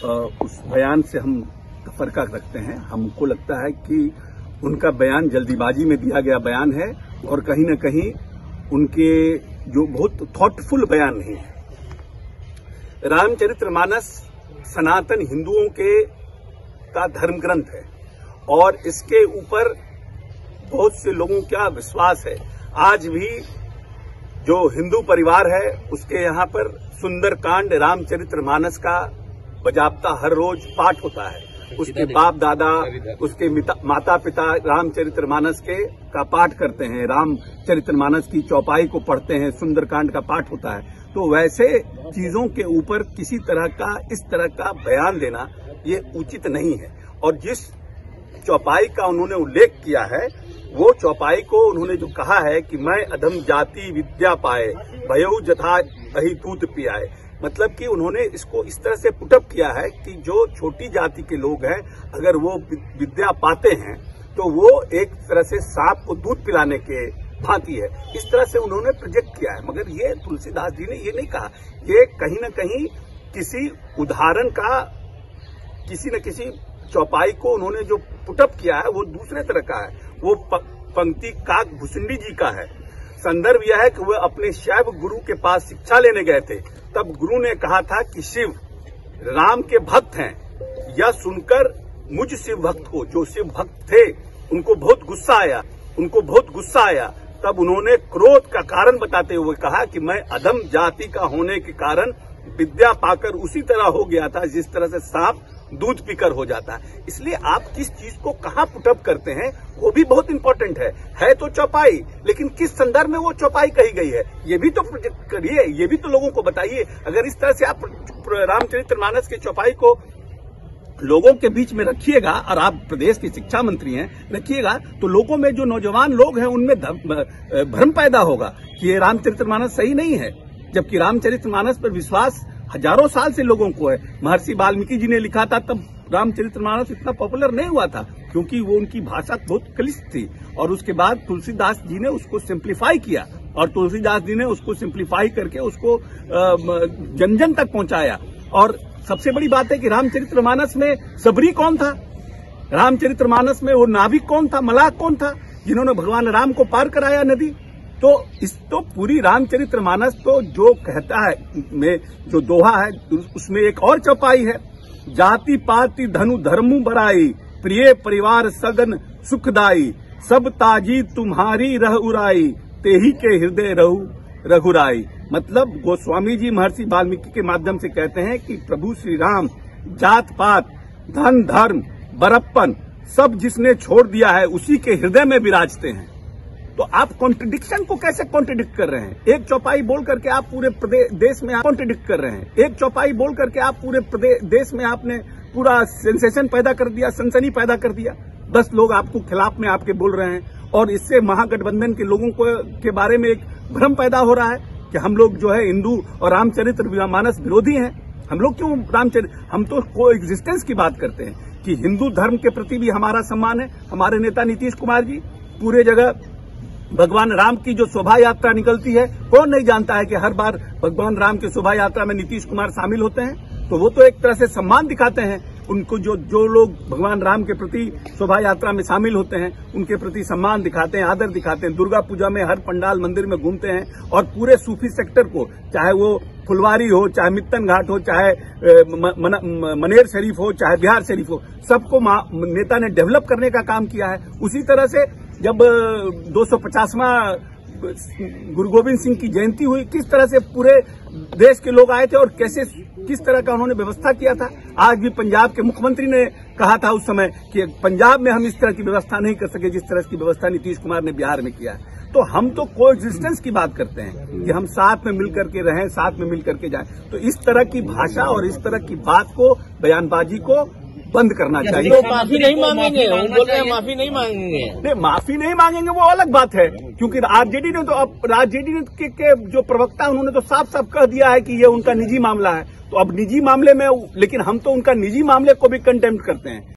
उस बयान से हम तफरका रखते हैं। हमको लगता है कि उनका बयान जल्दीबाजी में दिया गया बयान है और कहीं न कहीं उनके जो बहुत थॉटफुल बयान नहीं है। रामचरितमानस सनातन हिंदुओं का धर्म ग्रंथ है और इसके ऊपर बहुत से लोगों का विश्वास है। आज भी जो हिंदू परिवार है उसके यहाँ पर सुंदरकांड रामचरितमानस का बजाबता हर रोज पाठ होता है। उसके बाप दादा, उसके माता पिता रामचरितमानस का पाठ करते हैं, रामचरितमानस की चौपाई को पढ़ते हैं, सुंदरकांड का पाठ होता है। तो वैसे चीजों के ऊपर किसी तरह का इस तरह का बयान देना ये उचित नहीं है। और जिस चौपाई का उन्होंने उल्लेख किया है वो चौपाई को उन्होंने जो कहा है कि मैं अधम जाति विद्या पाए भयउ जथा अहि दूत पियाए, मतलब कि उन्होंने इसको इस तरह से पुटअप किया है कि जो छोटी जाति के लोग हैं अगर वो विद्या पाते हैं तो वो एक तरह से सांप को दूध पिलाने के भांति है। इस तरह से उन्होंने प्रोजेक्ट किया है। मगर ये तुलसीदास जी ने ये नहीं कहा। ये कहीं न कहीं किसी उदाहरण का किसी न किसी चौपाई को उन्होंने जो पुटअप किया है वो दूसरे तरह का है। वो पंक्ति काक भुसुंडी जी का है। संदर्भ यह है कि वह अपने शैव गुरु के पास शिक्षा लेने गए थे। तब गुरु ने कहा था कि शिव राम के भक्त हैं। यह सुनकर मुझ शिव भक्त को, जो शिव भक्त थे, उनको बहुत गुस्सा आया। तब उन्होंने क्रोध का कारण बताते हुए कहा कि मैं अधम जाति का होने के कारण विद्या पाकर उसी तरह हो गया था जिस तरह से सांप दूध पीकर हो जाता है। इसलिए आप किस चीज को कहाँ पुटअप करते हैं वो भी बहुत इंपॉर्टेंट है तो चौपाई, लेकिन किस संदर्भ में वो चौपाई कही गई है ये भी तो प्रोजेक्ट करिए, ये भी तो लोगों को बताइए। अगर इस तरह से आप रामचरितमानस की चौपाई को लोगों के बीच में रखिएगा और आप प्रदेश के शिक्षा मंत्री हैं रखिएगा तो लोगों में जो नौजवान लोग हैं उनमें भ्रम पैदा होगा कि ये रामचरितमानस सही नहीं है, जबकि रामचरितमानस पर विश्वास हजारों साल से लोगों को है। महर्षि वाल्मीकि जी ने लिखा था तब रामचरितमानस इतना पॉपुलर नहीं हुआ था क्योंकि वो उनकी भाषा बहुत क्लिष्ट थी और उसके बाद तुलसीदास जी ने उसको सिंप्लीफाई किया और तुलसीदास जी ने उसको सिंप्लीफाई करके उसको जन जन तक पहुंचाया। और सबसे बड़ी बात है कि रामचरितमानस में सबरी कौन था, रामचरितमानस में वो नाविक कौन था, मलाह कौन था जिन्होंने भगवान राम को पार कराया नदी। तो पूरी रामचरितमानस तो जो कहता है में जो दोहा है उसमें एक और चौपाई है, जाति पाति धनु धर्मु बराई प्रिय परिवार सगन सुखदाई सब ताजी तुम्हारी रह उराई तेही के हृदय रहु रघुराई। मतलब गोस्वामी जी महर्षि वाल्मीकि के माध्यम से कहते हैं कि प्रभु श्री राम जात पात धन धर्म बड़प्पन सब जिसने छोड़ दिया है उसी के हृदय में विराजते हैं। तो आप कॉन्ट्रडिक्शन को कैसे कॉन्ट्रडिक्ट कर रहे हैं? एक चौपाई बोल करके आप पूरे देश में कॉन्ट्रडिक्ट कर रहे हैं। एक चौपाई बोल करके आप पूरे देश में आपने पूरा सेंसेशन पैदा कर दिया, सनसनी पैदा कर दिया। 10 लोग आपको खिलाफ में आपके बोल रहे हैं और इससे महागठबंधन के लोगों के बारे में एक भ्रम पैदा हो रहा है कि हम लोग जो है हिंदू और रामचरितमानस विरोधी हैं। हम लोग क्यों हम तो को एग्जिस्टेंस की बात करते हैं कि हिंदू धर्म के प्रति भी हमारा सम्मान है। हमारे नेता नीतीश कुमार जी पूरे जगह भगवान राम की जो शोभा यात्रा निकलती है, कौन नहीं जानता है कि हर बार भगवान राम की शोभा यात्रा में नीतीश कुमार शामिल होते हैं। तो वो तो एक तरह से सम्मान दिखाते हैं उनको, जो लोग भगवान राम के प्रति शोभा यात्रा में शामिल होते हैं उनके प्रति सम्मान दिखाते हैं, आदर दिखाते हैं। दुर्गा पूजा में हर पंडाल मंदिर में घूमते हैं और पूरे सूफी सेक्टर को, चाहे वो फुलवारी हो, चाहे मित्तन घाट हो, चाहे मनेर शरीफ हो, चाहे बिहार शरीफ हो, सबको नेता ने डेवलप करने का काम किया है। उसी तरह से जब 250वां गुरु गोविंद सिंह की जयंती हुई, किस तरह से पूरे देश के लोग आए थे और किस तरह का उन्होंने व्यवस्था किया था। आज भी पंजाब के मुख्यमंत्री ने कहा था उस समय कि पंजाब में हम इस तरह की व्यवस्था नहीं कर सके जिस तरह की व्यवस्था नीतीश कुमार ने बिहार में किया है। तो हम तो कोएग्जिस्टेंस की बात करते हैं कि हम साथ में मिलकर के रहें, साथ में मिलकर के जाएं। तो इस तरह की भाषा और इस तरह की बात को, बयानबाजी को बंद करना चाहिए। तो माफी नहीं मांगेंगे, वो बोल रहे हैं माफी नहीं मांगेंगे। नहीं, माफी नहीं मांगेंगे वो अलग बात है, क्योंकि आरजेडी ने तो अब आरजेडी के जो प्रवक्ता उन्होंने तो साफ साफ कह दिया है कि ये उनका निजी मामला है। तो अब निजी मामले में, लेकिन हम तो उनका निजी मामले को भी कंटेम्प्ट करते हैं।